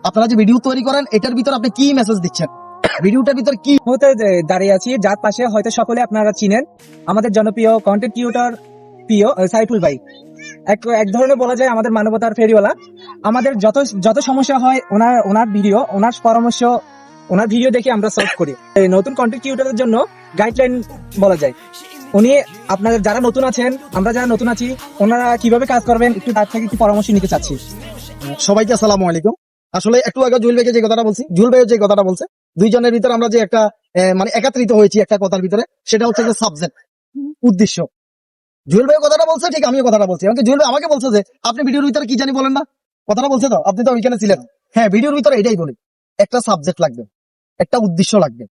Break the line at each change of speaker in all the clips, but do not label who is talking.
আপনারা যে ভিডিও তৈরি করেন এটার ভিতর আপনি কি মেসেজ দিচ্ছেন, ভিডিওটার ভিতর কি
মুহূর্তে দাঁড়িয়ে আছি, যার পাশে হয়তো সকলে আপনারা চিনেন আমাদের জনপ্রিয় কন্টেন্ট ক্রিয়েটর প্রিয় সাইফুল ভাই। এক ধরনের বলা যায় আমাদের মানবতার ফেরিওয়ালা। আমাদের যত সমস্যা হয় ওনার ভিডিও, ওনার পরামর্শ, ওনার ভিডিও দেখে আমরা সলভ করি। এই নতুন কন্টেন্ট ক্রিয়েটরের জন্য গাইডলাইন বলা যায়। উনি আপনাদের যারা নতুন আছেন, আমরা যারা নতুন আছি, ওনারা কিভাবে কাজ করবেন একটু তার থেকে একটু পরামর্শ নিতে চাচ্ছি।
সবাইকে আসসালামু আলাইকুম। আসলে একটু আগে জুয়েল ভাইকে যে কথাটা বলছি, জুয়েল ভাইয়ের যে কথাটা বলছে, দুইজনের ভিতরে আমরা যে একটা মানে একাত্রিত হয়েছি একটা কথার ভিতরে, সেটা হচ্ছে যে সাবজেক্ট, উদ্দেশ্য। জুয়েল ভাই কথাটা বলছে, ঠিক আমিও কথাটা বলছি। এমনকি জুয়েল ভাই আমাকে বলছে যে আপনি ভিডিওর ভিতরে কি জানি বলেন না, কথাটা বলছে তো, আপনি তো ওইখানে ছিলেন। হ্যাঁ, ভিডিওর ভিতরে এটাই বলি, একটা সাবজেক্ট লাগবে, একটা উদ্দেশ্য লাগবে।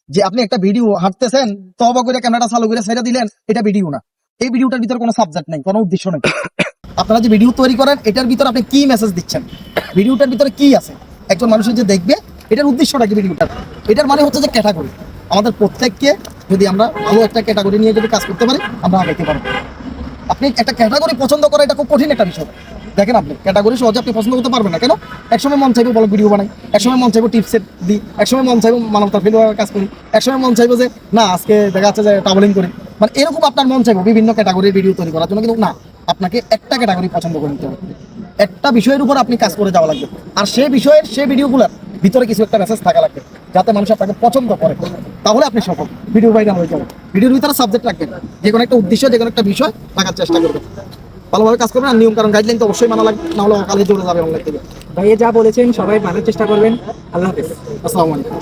যে আপনি একটা ভিডিও হাঁটতেছেন, তবা করে ক্যামেরাটা চালু করে ছেড়ে দিলেন, এটা ভিডিও না। এই ভিডিওটার ভিতরে কোনো সাবজেক্ট নেই, কোনো উদ্দেশ্য নেই। আপনারা যে ভিডিও তৈরি করেন এটার ভিতরে আপনি কি মেসেজ দিচ্ছেন, ভিডিওটার ভিতরে কি আছে, একজন মানুষের যে দেখবে এটার উদ্দেশ্যটা কি ভিডিওটার। এটার মানে হচ্ছে যে ক্যাটাগরি। আমাদের প্রত্যেককে যদি আমরা ভালো একটা ক্যাটাগরি নিয়ে যদি কাজ করতে পারি, আমরা আগাইতে পারবো। আপনি একটা ক্যাটাগরি পছন্দ করা এটা খুব কঠিন একটা বিষয়। দেখেন, আপনি ক্যাটাগরি সহজে আপনি পছন্দ করতে পারবেন না। কেন? একসময় মন চাইবো ব্লগ ভিডিও বানাই, একসময় মন চাইবো টিপসের দিই, একসময় মন চাইবো মানবতার ফেরিওয়ালার কাজ করি, একসময় মন চাইবো যে না আজকে দেখা যাচ্ছে যে ট্রাভেলিং করি। মানে এরকম আপনার মন চাইবো বিভিন্ন ক্যাটাগরির ভিডিও তৈরি করার জন্য, কিন্তু না, আপনাকে একটা ক্যাটাগরি পছন্দ করে নিতে হবে, একটা বিষয়ের উপর আপনি কাজ করে যাওয়া লাগবে। আর সেই বিষয়ের সেই ভিডিওগুলোর ভিতরে কিছু একটা মেসেজ থাকা লাগবে, যাতে মানুষ আপনাকে পছন্দ করে। তাহলে আপনি সফল, ভিডিও ভাইরাল হয়ে যাবেন। ভিডিওর ভিতরে সাবজেক্ট রাখবেন, যে কোনো একটা উদ্দেশ্য, যে কোনো একটা বিষয় রাখার চেষ্টা করবেন। ভালোভাবে কাজ করবেন। আর নিয়ম কারণ গাইডলাইন তো অবশ্যই মানা লাগবে, না হলে কালে জোরে যাবে অনলাইন থেকে।
ভাইয়া যা বলেছেন সবাই মানার চেষ্টা করবেন। আল্লাহ হাফেজ।
আসসালামু আলাইকুম।